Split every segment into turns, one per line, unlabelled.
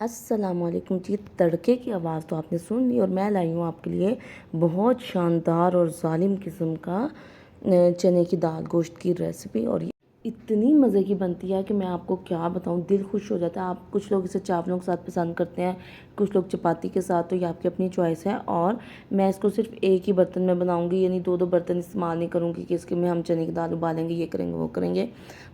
अस्सलामुअलैकुम जी। तड़के की आवाज़ तो आपने सुन ली और मैं लाई हूँ आपके लिए बहुत शानदार और ज़ालिम किस्म का चने की दाल गोश्त की रेसिपी। और ये इतनी मज़े की बनती है कि मैं आपको क्या बताऊँ, दिल खुश हो जाता है। आप कुछ लोग इसे चावलों के साथ पसंद करते हैं, कुछ लोग चपाती के साथ, तो ये आपकी अपनी चॉइस है। और मैं इसको सिर्फ एक ही बर्तन में बनाऊँगी, यानी दो दो बर्तन इस्तेमाल नहीं करूँगी कि इसके में हम चने की दाल उबालेंगे, ये करेंगे वो करेंगे।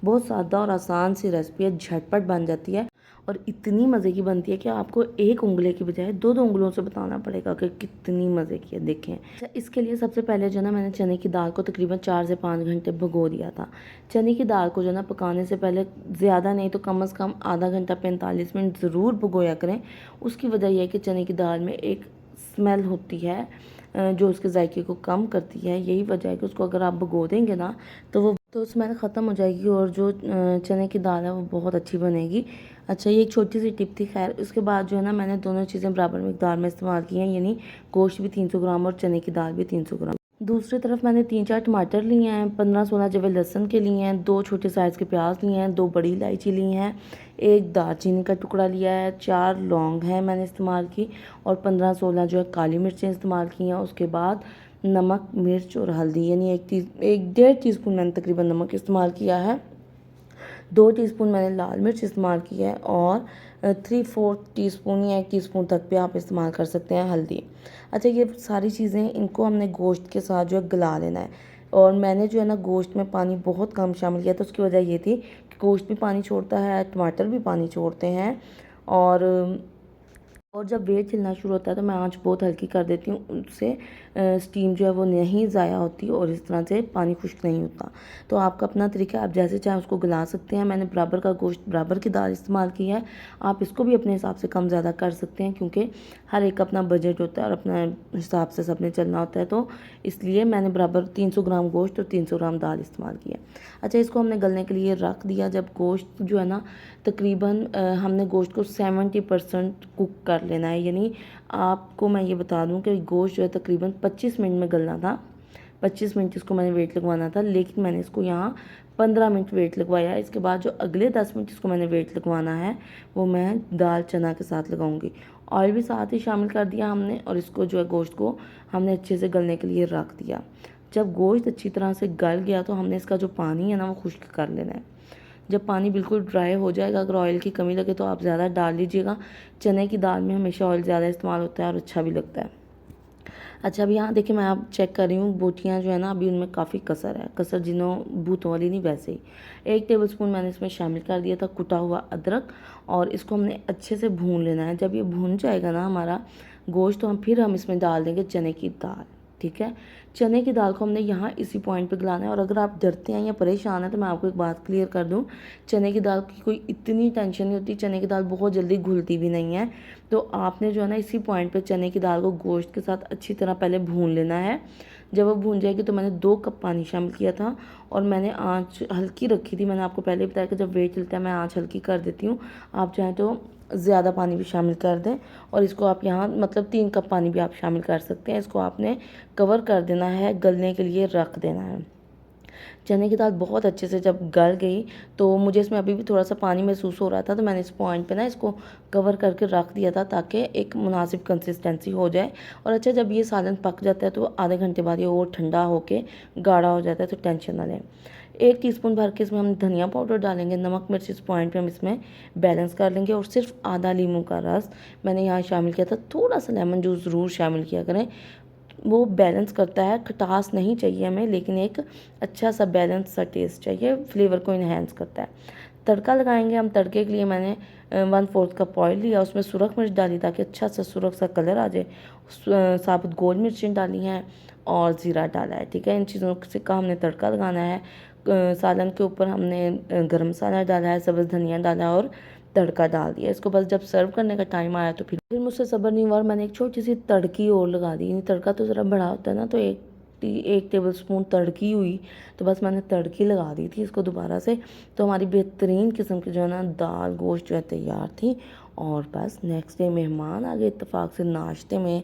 बहुत सादा और आसान सी रेसिपी है, झटपट बन जाती है और इतनी मज़े की बनती है कि आपको एक उंगली की बजाय दो दो उंगलियों से बताना पड़ेगा कि कितनी मज़े की है। देखें, अच्छा, इसके लिए सबसे पहले जो है ना, मैंने चने की दाल को तकरीबन 4 से 5 घंटे भिगो दिया था। चने की दाल को जो है ना पकाने से पहले ज़्यादा नहीं तो कम से कम आधा घंटा 45 मिनट ज़रूर भिगोया करें। उसकी वजह यह है कि चने की दाल में एक स्मेल होती है जो उसके जायके को कम करती है। यही वजह है कि उसको अगर आप भिगो देंगे ना तो स्मेल ख़त्म हो जाएगी और जो चने की दाल है वो बहुत अच्छी बनेगी। अच्छा, ये एक छोटी सी टिप थी। खैर, उसके बाद जो है ना, मैंने दोनों चीज़ें बराबर मिकदार में इस्तेमाल की हैं, यानी गोश्त भी 300 ग्राम और चने की दाल भी 300 ग्राम। दूसरी तरफ मैंने 3-4 टमाटर लिए हैं, 15-16 जवे लहसुन के लिए हैं, 2 छोटे साइज़ के प्याज लिए हैं, 2 बड़ी इलायची ली हैं, एक दालचीनी का टुकड़ा लिया है, 4 लौंग हैं मैंने इस्तेमाल की, और 15-16 जो है काली मिर्चें इस्तेमाल की हैं। उसके बाद नमक, मिर्च और हल्दी, यानी 1-1.5 टीस्पून मैंने तकरीबन नमक इस्तेमाल किया है, 2 टीस्पून मैंने लाल मिर्च इस्तेमाल की है, और 3/4 टीस्पून या 1 टीस्पून तक भी आप इस्तेमाल कर सकते हैं हल्दी। अच्छा, ये सारी चीज़ें इनको हमने गोश्त के साथ जो है गला लेना है। और मैंने जो है ना गोश्त में पानी बहुत कम शामिल किया, तो उसकी वजह ये थी कि गोश्त भी पानी छोड़ता है, टमाटर भी पानी छोड़ते हैं। और जब वेट हिलना शुरू होता है तो मैं आंच बहुत हल्की कर देती हूँ, उससे स्टीम जो है वो नहीं ज़ाया होती और इस तरह से पानी खुश्क नहीं होता। तो आपका अपना तरीका, आप जैसे चाहें उसको गला सकते हैं। मैंने बराबर का गोश्त, बराबर की दाल इस्तेमाल की है। आप इसको भी अपने हिसाब से कम ज़्यादा कर सकते हैं, क्योंकि हर एक अपना बजट होता है और अपना हिसाब से सबने चलना होता है। तो इसलिए मैंने बराबर 300 ग्राम गोश्त और 300 ग्राम दाल इस्तेमाल किया। अच्छा, इसको हमने गलने के लिए रख दिया। जब गोश्त जो है ना तकरीबन हमने गोश्त को 70% कुक कर लेना है, यानी आपको मैं ये बता दूं कि गोश्त जो है तकरीबन 25 मिनट में गलना था। 25 मिनट इसको मैंने वेट लगवाना था, लेकिन मैंने इसको यहाँ 15 मिनट वेट लगवाया। इसके बाद जो अगले 10 मिनट इसको मैंने वेट लगवाना है वो मैं दाल चना के साथ लगाऊंगी। ऑयल भी साथ ही शामिल कर दिया हमने, और इसको जो है गोश्त को हमने अच्छे से गलने के लिए रख दिया। जब गोश्त अच्छी तरह से गल गया तो हमने इसका जो पानी है ना वो खुश्क कर लेना है। जब पानी बिल्कुल ड्राई हो जाएगा, अगर ऑयल की कमी लगे तो आप ज़्यादा डाल लीजिएगा। चने की दाल में हमेशा ऑयल ज़्यादा इस्तेमाल होता है और अच्छा भी लगता है। अच्छा, अभी यहाँ देखिए, मैं आप चेक कर रही हूँ, बोटियाँ जो है ना अभी उनमें काफ़ी कसर है। कसर जिन्हों भूतों वाली नहीं, वैसे ही 1 टेबलस्पून मैंने इसमें शामिल कर दिया था कुटा हुआ अदरक, और इसको हमने अच्छे से भून लेना है। जब ये भून जाएगा ना हमारा गोश्त, तो हम इसमें डाल देंगे चने की दाल। ठीक है, चने की दाल को हमने यहाँ इसी पॉइंट पे गलाना है। और अगर आप डरते हैं या परेशान हैं तो मैं आपको एक बात क्लियर कर दूँ, चने की दाल की कोई इतनी टेंशन नहीं होती। चने की दाल बहुत जल्दी घुलती भी नहीं है। तो आपने जो है ना इसी पॉइंट पे चने की दाल को गोश्त के साथ अच्छी तरह पहले भून लेना है। जब वो भून जाएगी तो मैंने 2 कप पानी शामिल किया था, और मैंने आँच हल्की रखी थी। मैंने आपको पहले बताया कि जब वेट चलता है मैं आँच हल्की कर देती हूँ। आप चाहें तो ज़्यादा पानी भी शामिल कर दें, और इसको आप यहाँ मतलब 3 कप पानी भी आप शामिल कर सकते हैं। इसको आपने कवर कर देना है, गलने के लिए रख देना है। चने की दाल बहुत अच्छे से जब गल गई, तो मुझे इसमें अभी भी थोड़ा सा पानी महसूस हो रहा था, तो मैंने इस पॉइंट पे ना इसको कवर करके रख दिया था ताकि एक मुनासिब कंसिस्टेंसी हो जाए। और अच्छा, जब ये सालन पक जाता है तो आधे घंटे बाद ये और ठंडा होके गाढ़ा हो जाता है, तो टेंशन ना लें। 1 टीस्पून भर के इसमें हम धनिया पाउडर डालेंगे। नमक मिर्च इस पॉइंट पे हम इसमें बैलेंस कर लेंगे, और सिर्फ आधा लीमू का रस मैंने यहाँ शामिल किया था। थोड़ा सा लेमन जूस ज़रूर शामिल किया करें, वो बैलेंस करता है। खटास नहीं चाहिए हमें, लेकिन एक अच्छा सा बैलेंस सा टेस्ट चाहिए, फ्लेवर को इन्हेंस करता है। तड़का लगाएंगे हम। तड़के के लिए मैंने 1/4 कप ऑयल लिया, उसमें सुरख मिर्च डाली ताकि अच्छा सा सुरख सा कलर आ जाए। साबुत गोल मिर्चें डाली हैं और ज़ीरा डाला है। ठीक है, इन चीज़ों से का हमने तड़का लगाना है। सालन के ऊपर हमने गरम मसाला डाला है, सब्ज़ धनिया डाला और तड़का डाल दिया। इसको बस जब सर्व करने का टाइम आया तो फिर मुझसे सब्र नहीं हुआ और मैंने एक छोटी सी तड़की और लगा दी। यानी तड़का तो ज़रा बड़ा होता है ना, तो 1 टेबल स्पून तड़की हुई, तो बस मैंने तड़की लगा दी थी इसको दोबारा से। तो हमारी बेहतरीन किस्म की जो है ना दाल गोश्त जो है तैयार थी। और बस नेक्स्ट डे मेहमान आ गए इत्तेफाक से नाश्ते में।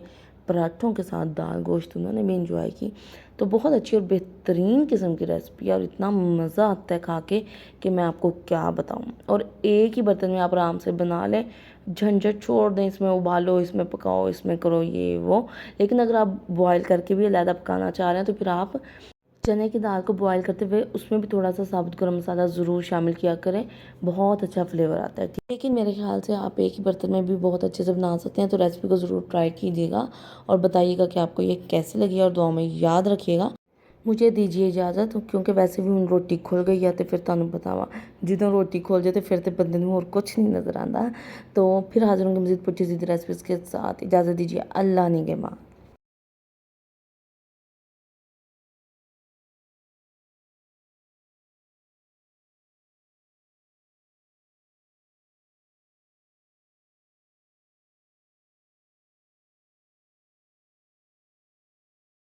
पराठों के साथ दाल गोश्त उन्होंने भी इंजॉय की। तो बहुत अच्छी और बेहतरीन किस्म की रेसिपी है और इतना मज़ा आता है खा के कि मैं आपको क्या बताऊँ। और एक ही बर्तन में आप आराम से बना लें, झंझट छोड़ दें, इसमें उबालो, इसमें पकाओ, इसमें करो ये वो। लेकिन अगर आप बॉयल करके भी अलहदा पकाना चाह रहे हैं तो फिर आप चने की दाल को बॉयल करते हुए उसमें भी थोड़ा सा साबुत गरम मसाला ज़रूर शामिल किया करें, बहुत अच्छा फ्लेवर आता है। ठीक, लेकिन मेरे ख्याल से आप एक ही बर्तन में भी बहुत अच्छे से बना सकते हैं। तो रेसिपी को ज़रूर ट्राई कीजिएगा और बताइएगा कि आपको ये कैसी लगी और दुआ में याद रखिएगा। मुझे दीजिए इजाज़त, क्योंकि वैसे भी ਹੁਣ रोटी खुल गई है तो फिर ਤੁਹਾਨੂੰ पता वा ਜਦੋਂ रोटी खुल जाए तो फिर तो बंदे ਨੂੰ और कुछ नहीं नज़र आता। तो फिर हाजिर होंगे मज़ीद पुठी सीधी रेसिपीज़ के साथ। इजाज़त दीजिए, अल्लाह निगहबान।